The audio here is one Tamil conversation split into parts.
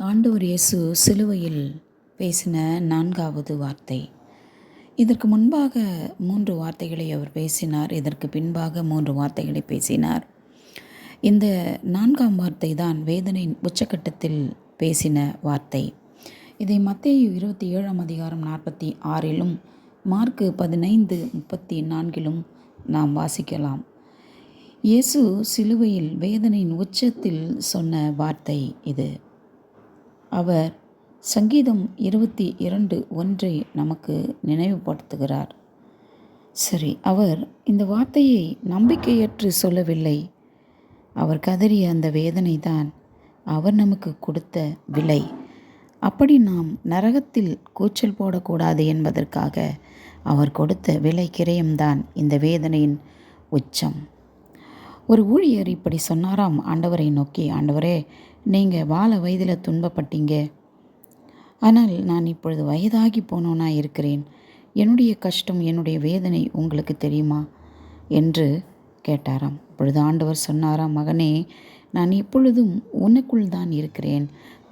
ஆண்டவர் இயேசு சிலுவையில் பேசின 4வது வார்த்தை. இதற்கு முன்பாக 3 வார்த்தைகளை அவர் பேசினார். இதற்கு பின்பாக 3 வார்த்தைகளை பேசினார். இந்த 4ஆம் வார்த்தை தான் வேதனையின் உச்சக்கட்டத்தில் பேசின வார்த்தை. இதை மத்தேயு 27ஆம் அதிகாரம் 46லும் மார்க்கு 15:34லும் நாம் வாசிக்கலாம். இயேசு சிலுவையில் வேதனையின் உச்சத்தில் சொன்ன வார்த்தை இது. அவர் சங்கீதம் 22:1 நமக்கு நினைவுபடுத்துகிறார். சரி, அவர் இந்த வார்த்தையை நம்பிக்கையற்று சொல்லவில்லை. அவர் கதறிய அந்த வேதனை தான் அவர் நமக்கு கொடுத்த விலை. அப்படி நாம் நரகத்தில் கூச்சல் போடக்கூடாது என்பதற்காக அவர் கொடுத்த விலை கிரயம்தான் இந்த வேதனையின் உச்சம். ஒரு ஊழியர் இப்படி சொன்னாராம் ஆண்டவரை நோக்கி, ஆண்டவரே, நீங்கள் வாழ வயதில் துன்பப்பட்டீங்க, ஆனால் நான் இப்பொழுது வயதாகி போனோனா இருக்கிறேன். என்னுடைய கஷ்டம், என்னுடைய வேதனை உங்களுக்கு தெரியுமா என்று கேட்டாராம். இப்பொழுது ஆண்டவர் சொன்னாராம், மகனே, நான் இப்பொழுதும் உனக்குள் தான் இருக்கிறேன்.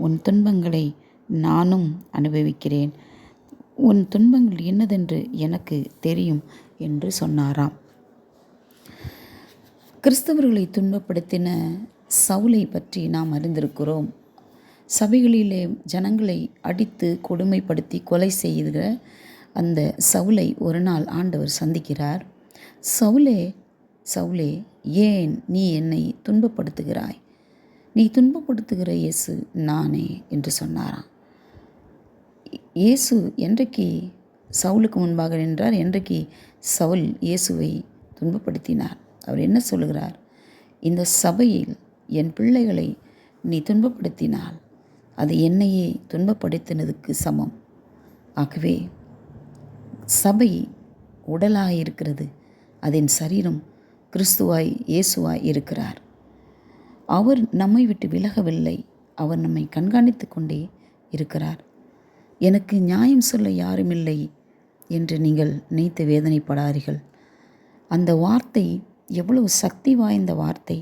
உன் துன்பங்களை நானும் அனுபவிக்கிறேன். உன் துன்பங்கள் என்னதென்று எனக்கு தெரியும் என்று சொன்னாராம். கிறிஸ்தவர்களை துன்பப்படுத்தின சவுலை பற்றி நாம் அறிந்திருக்கிறோம். சபைகளிலே ஜனங்களை அடித்து கொடுமைப்படுத்தி கொலை செய்கிற அந்த சவுலை ஒரு நாள் ஆண்டவர் சந்திக்கிறார். சவுலே, சவுலே, ஏன் நீ என்னை துன்பப்படுத்துகிறாய்? நீ துன்பப்படுத்துகிற இயேசு நானே என்று சொன்னாராம். இயேசு என்றைக்கு சவுலுக்கு முன்பாக நின்றார், என்றைக்கு சவுல் இயேசுவை துன்பப்படுத்தினார். அவர் என்ன சொல்லுகிறார்? இந்த சபையில் என் பிள்ளைகளை நீ துன்பப்படுத்தினால் அது என்னையே துன்பப்படுத்தினதுக்கு சமம். ஆகவே சபை உடலாய் இருக்கிறது, அதன் சரீரம் கிறிஸ்துவாய் இயேசுவாய் இருக்கிறார். அவர் நம்மை விட்டு விலகவில்லை, அவர் நம்மை கண்காணித்து கொண்டே இருக்கிறார். எனக்கு நியாயம் சொல்ல யாருமில்லை என்று நீங்கள் நினைத்து வேதனைப்படாதீர்கள். அந்த வார்த்தை எவ்வளவு சக்தி வாய்ந்த வார்த்தை.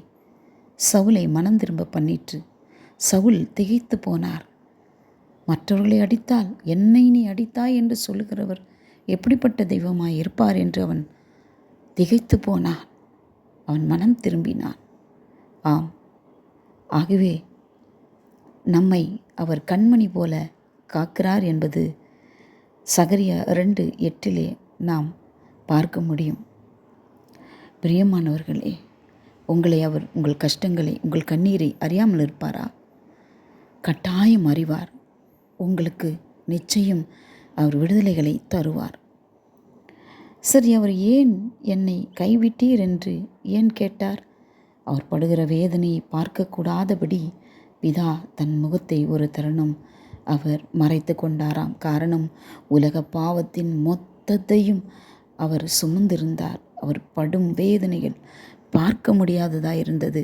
சவுலை மனம் திரும்ப பண்ணிற்று. சவுல் திகைத்து போனார். மற்றவர்களை அடித்தால் என்னை நீ அடித்தாய் என்று சொல்லுகிறவர் எப்படிப்பட்ட தெய்வமாய் இருப்பார் என்று அவன் திகைத்து போனான். அவன் மனம் திரும்பினான். ஆம், ஆகவே நம்மை அவர் கண்மணி போல காக்கிறார் என்பது சகரியா 2:8 நாம் பார்க்க முடியும். பிரியமானவர்களே, உங்களை அவர் உங்கள் கஷ்டங்களை, உங்கள் கண்ணீரை அறியாமல் இருப்பாரா? கட்டாயம் அறிவார். உங்களுக்கு நிச்சயம் அவர் விடுதலைகளை தருவார். சரி, அவர் ஏன் என்னை கைவிட்டீர் என்று ஏன் கேட்டார்? அவர் படுகிற வேதனையை பார்க்கக்கூடாதபடி பிதா தன் முகத்தை ஒரு தருணம் அவர் மறைத்து கொண்டாராம். காரணம், உலக பாவத்தின் மொத்தத்தையும் அவர் சுமந்திருந்தார். அவர் படும் வேதனைகள் பார்க்க முடியாததாக இருந்தது.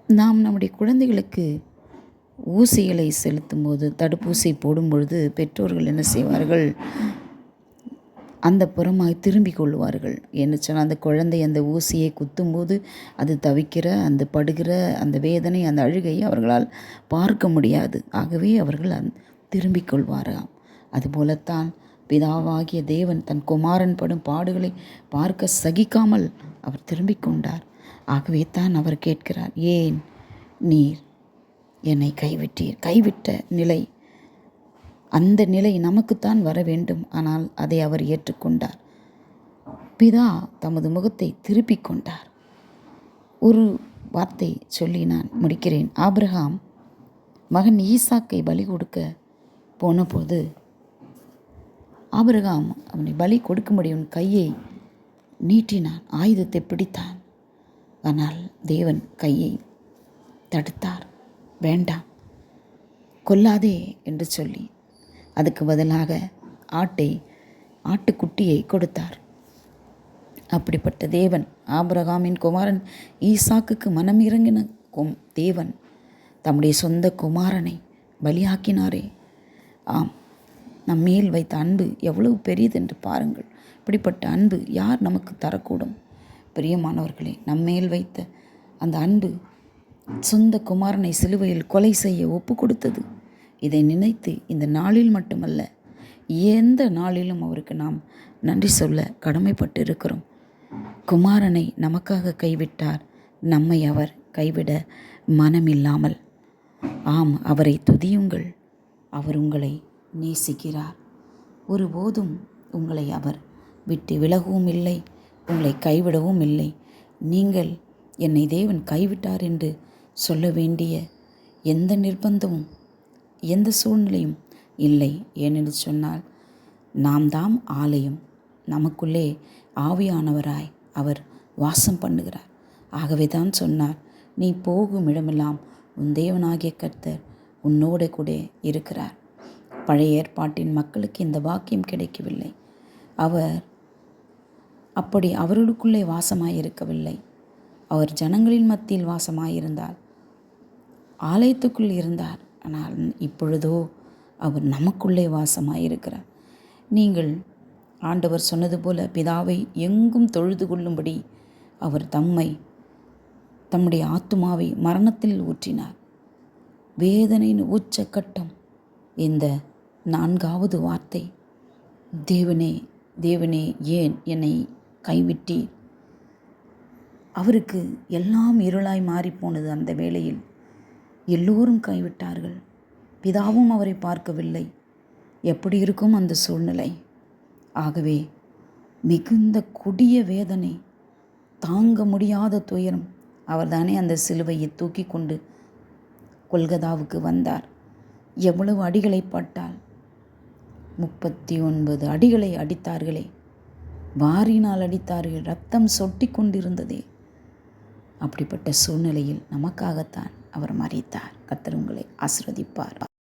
நாம் நம்முடைய குழந்தைகளுக்கு ஊசிகளை செலுத்தும் போது, தடுப்பூசி போடும் பொழுது பெற்றோர்கள் என்ன செய்வார்கள்? அந்த புறமாய் திரும்பிக் கொள்வார்கள். என்ன சொன்னால், அந்த குழந்தை அந்த ஊசியை குத்தும்போது அது தவிக்கிற, அந்த படுகிற அந்த வேதனை, அந்த அழுகையை அவர்களால் பார்க்க முடியாது. ஆகவே அவர்கள் திரும்பிக் கொள்வாராம். அதுபோலத்தான் பிதாவாகிய தேவன் தன் குமாரன் படும் பாடுகளை பார்க்க சகிக்காமல் அவர் திரும்பிக் கொண்டார். ஆகவே தான் அவர் கேட்கிறார், ஏன் நீர் என்னை கைவிட்டீர்? கைவிட்ட நிலை, அந்த நிலை நமக்குத்தான் வர வேண்டும். ஆனால் அதை அவர் ஏற்றுக்கொண்டார். பிதா தமது முகத்தை திருப்பிக் கொண்டார். ஒரு வார்த்தை சொல்லி நான் முடிக்கிறேன். ஆபிரகாம் மகன் ஈசாக்கை பலி கொடுக்க போனபோது ஆபிரகாம் அவனை பலி கொடுக்கும்படி அவன் கையை நீட்டினான், ஆயுதத்தை பிடித்தான். ஆனால் தேவன் கையை தடுத்தார். வேண்டாம், கொல்லாதே என்று சொல்லி அதுக்கு பதிலாக ஆட்டுக்குட்டியை கொடுத்தார். அப்படிப்பட்ட தேவன், ஆபிரகாமின் குமாரன் ஈசாக்குக்கு மனம் இறங்கின தேவன் தம்முடைய சொந்த குமாரனை பலியாக்கினாரே. ஆம், நம் மேல் வைத்த அன்பு எவ்வளவு பெரியது என்று பாருங்கள். இப்படிப்பட்ட அன்பு யார் நமக்கு தரக்கூடும்? பிரியமானவர்களே, நம்மேல் வைத்த அந்த அன்பு சொந்த குமாரனை சிலுவையில் கொலை செய்ய ஒப்பு கொடுத்தது. இதை நினைத்து இந்த நாளில் மட்டுமல்ல, எந்த நாளிலும் அவருக்கு நாம் நன்றி சொல்ல கடமைப்பட்டு இருக்கிறோம். குமாரனை நமக்காக கைவிட்டார், நம்மை அவர் கைவிட மனமில்லாமல். ஆம், அவரை துதியுங்கள். அவர் உங்களை நேசிக்கிறார். ஒருபோதும் உங்களை அவர் விட்டு விலகவும் இல்லை, உங்களை கைவிடவும் இல்லை. நீங்கள் என்னை தேவன் கைவிட்டார் என்று சொல்ல வேண்டிய எந்த நிர்பந்தமும் எந்த சூழ்நிலையும் இல்லை. ஏனென்று சொன்னால் நாம் தாம் ஆலயம், நமக்குள்ளே ஆவியானவராய் அவர் வாசம் பண்ணுகிறார். ஆகவே தான் சொன்னார், நீ போகும் இடமெல்லாம் உன் தேவனாகிய கர்த்தர் உன்னோட கூட இருக்கிறார். பழைய ஏற்பாட்டின் மக்களுக்கு இந்த வாக்கியம் கிடைக்கவில்லை. அவர் அப்படி அவர்களுக்குள்ளே வாசமாயிருக்கவில்லை. அவர் ஜனங்களின் மத்தியில் வாசமாயிருந்தார், ஆலயத்துக்குள் இருந்தார். ஆனால் இப்பொழுதோ அவர் நமக்குள்ளே வாசமாயிருக்கிறார். நீங்கள் ஆண்டவர் சொன்னது போல பிதாவை எங்கும் தொழுது கொள்ளும்படி அவர் தம்முடைய ஆத்துமாவை மரணத்தில் ஊற்றினார். வேதனையின் உச்சக்கட்டம் இந்த 4வது வார்த்தை, தேவனே தேவனே ஏன் என்னை கைவிட்டீர். அவருக்கு எல்லாம் இருளாய் மாறிப்போனது. அந்த வேளையில் எல்லோரும் கைவிட்டார்கள். பிதாவும் அவரை பார்க்கவில்லை. எப்படி இருக்கும் அந்த சூழ்நிலை? ஆகவே மிகுந்த கொடிய வேதனை, தாங்க முடியாத துயரம். அவர்தானே அந்த சிலுவையை தூக்கி கொண்டு கொல்கதாவுக்கு வந்தார். எவ்வளவு அடிகளை பட்டால் 39 அடிகளை அடித்தார்களே, வாரினால் அடித்தார்கள், ரத்தம் சொட்டி கொண்டிருந்ததே. அப்படிப்பட்ட சூழ்நிலையில் நமக்காகத்தான் அவர் மரித்தார். கர்த்தர் உங்களை ஆசீர்வதிப்பார்.